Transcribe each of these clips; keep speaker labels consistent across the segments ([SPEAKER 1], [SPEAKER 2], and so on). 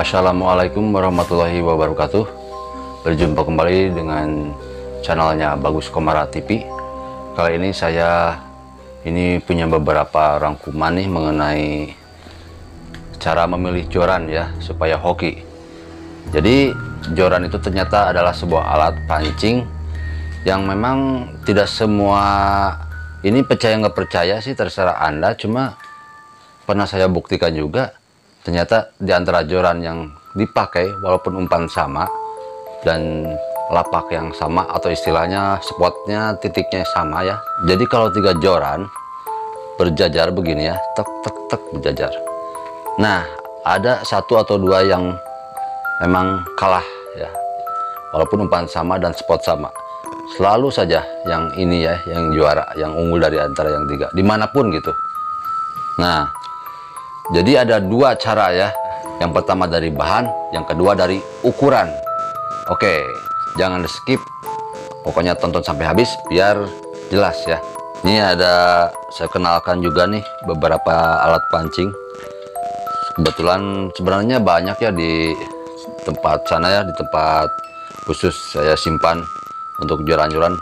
[SPEAKER 1] Assalamualaikum warahmatullahi wabarakatuh. Berjumpa kembali dengan channelnya Bagus Komara TV. Kali ini saya punya beberapa rangkuman nih mengenai cara memilih joran ya supaya hoki. Jadi joran itu ternyata adalah sebuah alat pancing yang memang tidak semua ini percaya nggak percaya sih terserah Anda, cuma pernah saya buktikan juga. Ternyata di antara joran yang dipakai walaupun umpan sama dan lapak yang sama atau istilahnya spotnya titiknya sama ya. Jadi kalau 3 joran berjajar begini ya, tek tek tek berjajar. Nah, ada 1 atau 2 yang memang kalah ya. Walaupun umpan sama dan spot sama. Selalu saja yang ini ya, yang juara, yang unggul dari antara yang 3 dimanapun gitu. Nah, jadi ada 2 cara ya. Yang pertama dari bahan, yang kedua dari ukuran. Oke, jangan di skip. Pokoknya tonton sampai habis biar jelas ya. Ini ada, saya kenalkan juga nih beberapa alat pancing. Kebetulan sebenarnya banyak ya di tempat sana ya, di tempat khusus saya simpan untuk joran-joran.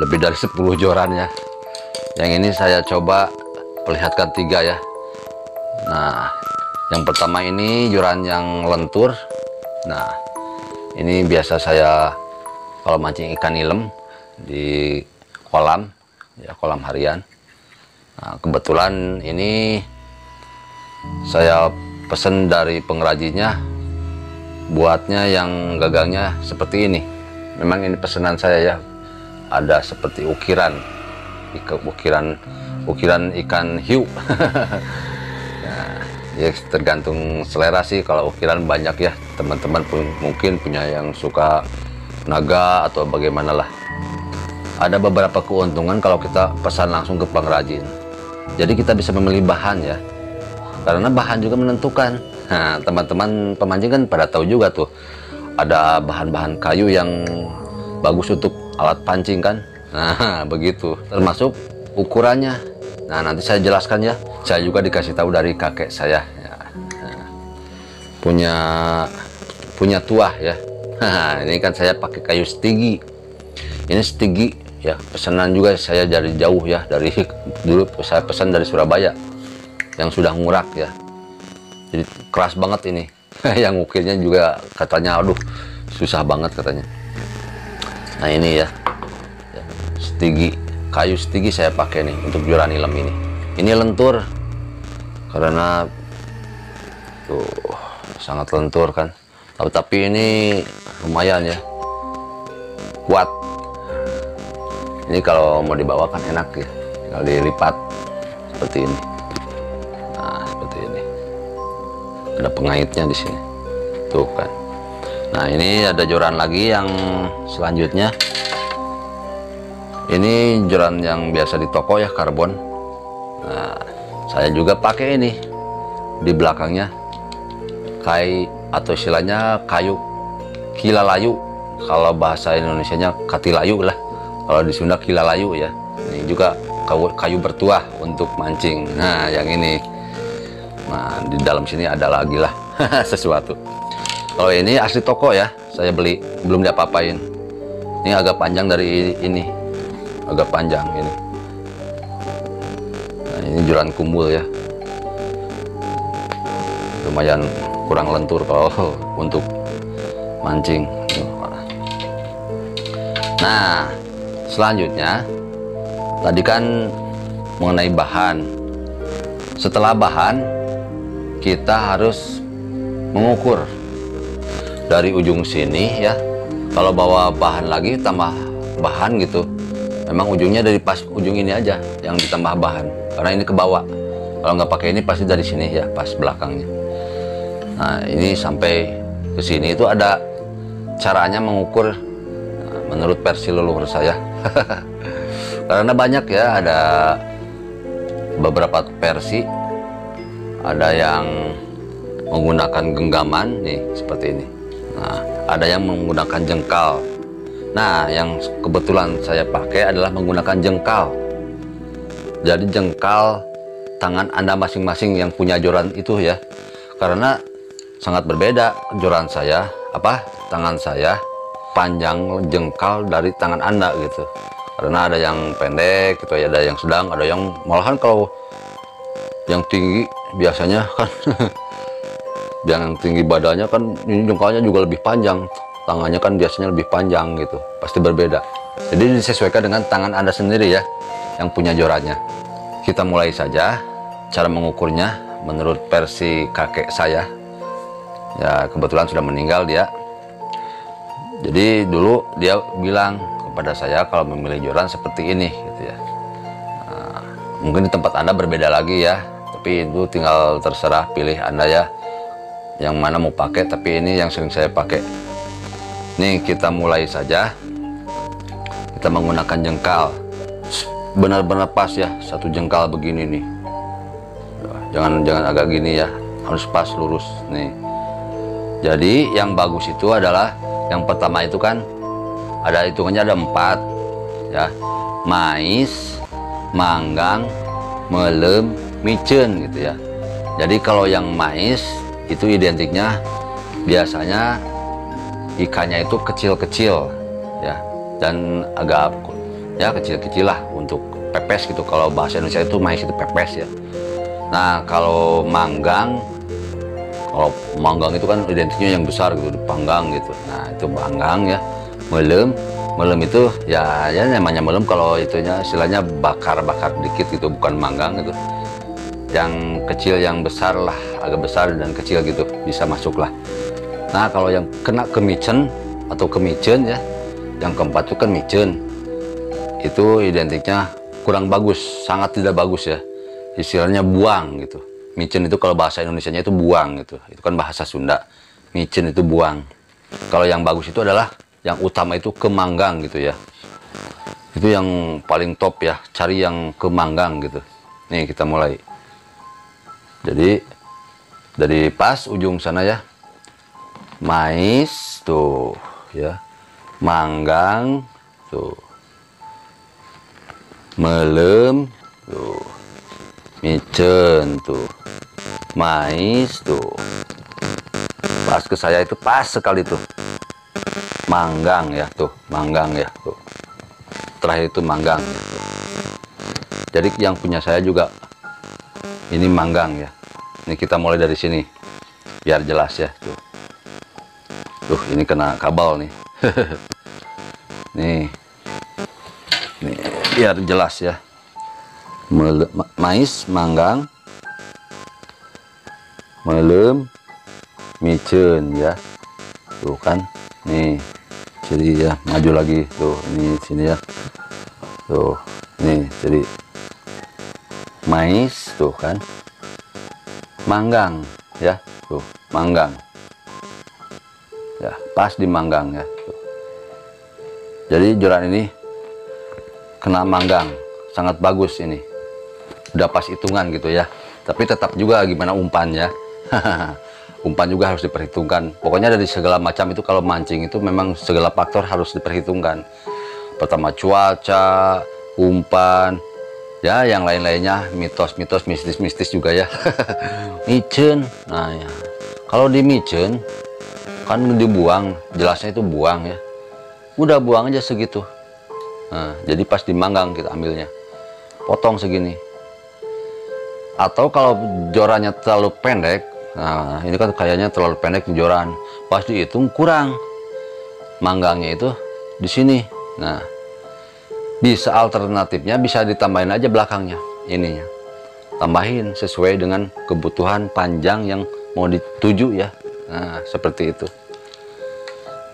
[SPEAKER 1] Lebih dari 10 joran ya. Yang ini saya coba perlihatkan 3 ya. Nah, yang pertama ini joran yang lentur. Nah, ini biasa saya kalau mancing ikan nilem di kolam ya, kolam harian. Nah, kebetulan ini saya pesen dari pengrajinnya, buatnya yang gagangnya seperti ini. Memang ini pesanan saya ya, ada seperti ukiran ikan hiu. Ya tergantung selera sih, kalau ukiran banyak ya, teman-teman pun mungkin punya yang suka naga atau bagaimana lah. Ada beberapa keuntungan kalau kita pesan langsung ke pengrajin, jadi kita bisa memilih bahan ya, karena bahan juga menentukan. Nah, teman-teman pemancing kan pada tahu juga tuh, ada bahan-bahan kayu yang bagus untuk alat pancing kan. Nah begitu, termasuk ukurannya. Nah, nanti saya jelaskan ya. Saya juga dikasih tahu dari kakek saya ya. Nah, punya tuah ya. Ini kan saya pakai kayu stigi. Ini stigi ya, pesanan juga saya dari jauh ya, dari dulu saya pesan dari Surabaya yang sudah ngurak ya. Jadi keras banget ini. Yang ukirnya juga katanya aduh susah banget katanya. Nah, ini ya. Stigi, kayu stigi saya pakai nih untuk joran nilem ini. Ini lentur karena tuh sangat lentur kan. Tapi ini lumayan ya, kuat. Ini kalau mau dibawa kan enak ya, tinggal dilipat seperti ini. Nah, seperti ini. Ada pengaitnya di sini. Tuh kan. Nah, ini ada joran lagi yang selanjutnya. Ini joran yang biasa di toko ya, karbon. Nah, saya juga pakai ini di belakangnya kai atau istilahnya kayu kilalayu, kalau bahasa Indonesianya katilayu lah, kalau di Sunda kilalayu ya. Ini juga kayu bertuah untuk mancing. Nah, yang ini, nah di dalam sini ada lagi lah sesuatu. Kalau ini asli toko ya, saya beli, belum diapa-apain. Ini agak panjang dari ini, agak panjang ini. Nah, ini joran kumbul ya, lumayan kurang lentur kalau untuk mancing. Nah, selanjutnya tadi kan mengenai bahan. Setelah bahan, kita harus mengukur dari ujung sini ya. Kalau bawa bahan lagi tambah bahan gitu, memang ujungnya dari pas ujung ini aja yang ditambah bahan, karena ini ke bawah. Kalau nggak pakai ini pasti dari sini ya, pas belakangnya. Nah, ini sampai ke sini itu ada caranya mengukur, nah, menurut versi leluhur saya. Karena banyak ya, ada beberapa versi. Ada yang menggunakan genggaman nih seperti ini. Nah, ada yang menggunakan jengkal. Nah, yang kebetulan saya pakai adalah menggunakan jengkal. Jadi jengkal tangan Anda masing-masing yang punya joran itu ya. Karena sangat berbeda joran saya, tangan saya panjang jengkal dari tangan Anda gitu. Karena ada yang pendek gitu ya, ada yang sedang, ada yang malahan kalau yang tinggi biasanya kan yang tinggi badannya kan ini jengkalnya juga lebih panjang, tangannya kan biasanya lebih panjang gitu, pasti berbeda. Jadi disesuaikan dengan tangan Anda sendiri ya yang punya jorannya. Kita mulai saja. Cara mengukurnya menurut versi kakek saya ya, kebetulan sudah meninggal dia. Jadi dulu dia bilang kepada saya kalau memilih joran seperti ini gitu ya. Nah, mungkin di tempat Anda berbeda lagi ya, tapi itu tinggal terserah pilih Anda ya yang mana mau pakai, tapi ini yang sering saya pakai. Nih kita mulai saja. Kita menggunakan jengkal benar-benar pas ya, satu jengkal begini nih. Jangan agak gini ya, harus pas lurus nih. Jadi yang bagus itu adalah yang pertama itu kan ada hitungannya, ada 4 ya: mais, manggang, melem, micen gitu ya. Jadi kalau yang mais itu identiknya biasanya ikannya itu kecil-kecil ya, dan agak ya kecil-kecil lah untuk pepes gitu. Kalau bahasa Indonesia itu mais itu pepes ya. Nah kalau manggang itu kan identiknya yang besar gitu, dipanggang gitu. Nah itu manggang ya. Melem itu ya namanya melem, kalau itunya istilahnya bakar-bakar dikit gitu, bukan manggang gitu. Yang kecil yang besar lah, agak besar dan kecil gitu, bisa masuk lah. Nah kalau yang kena ke micen atau ke micen ya, yang keempat itu kan micen, itu identiknya kurang bagus, sangat tidak bagus ya, istilahnya buang gitu. Micen itu kalau bahasa Indonesianya itu buang gitu, itu kan bahasa Sunda. Micen itu buang. Kalau yang bagus itu adalah yang utama itu kemanggang gitu ya, itu yang paling top ya, cari yang kemanggang gitu. Nih kita mulai. Jadi dari pas ujung sana ya, mais tuh ya, manggang tuh, melem tuh, micen tuh, mais tuh, pas ke saya itu pas sekali tuh. Manggang ya tuh, manggang ya tuh, terakhir itu manggang ya, tuh. Jadi yang punya saya juga ini manggang ya. Ini kita mulai dari sini biar jelas ya tuh. Tuh ini kena kabel nih. nih biar jelas ya. Mais, manggang, melem, micen ya, tuh kan. Nih jadi ya, maju lagi tuh, ini sini ya, tuh nih jadi mais tuh kan, manggang ya, tuh manggang ya, pas di manggang ya tuh. Jadi joran ini kena manggang sangat bagus, ini udah pas hitungan gitu ya. Tapi tetap juga gimana umpannya. Umpan juga harus diperhitungkan. Pokoknya dari segala macam itu, kalau mancing itu memang segala faktor harus diperhitungkan. Pertama cuaca, umpan, ya yang lain-lainnya, mitos-mitos, mistis-mistis juga ya. Micen, nah ya, kalau di micen kan dibuang, jelasnya itu buang ya. Udah buang aja segitu. Nah, jadi pas dimanggang kita ambilnya, potong segini. Atau kalau jorannya terlalu pendek, nah ini kan kayaknya terlalu pendek joran, pas dihitung kurang manggangnya itu di sini. Nah bisa alternatifnya, bisa ditambahin aja belakangnya, ininya tambahin sesuai dengan kebutuhan panjang yang mau dituju ya. Nah seperti itu.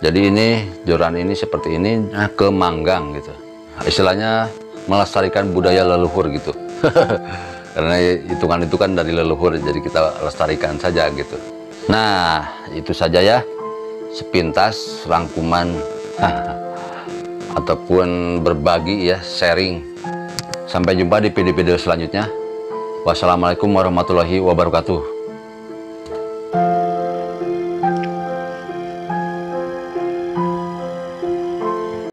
[SPEAKER 1] Jadi ini joran ini seperti ini, nah, ke manggang gitu, istilahnya melestarikan budaya leluhur gitu. Karena hitungan itu kan dari leluhur, jadi kita lestarikan saja gitu. Nah itu saja ya, sepintas rangkuman ataupun berbagi ya, sharing. Sampai jumpa di video-video selanjutnya. Wassalamualaikum warahmatullahi wabarakatuh.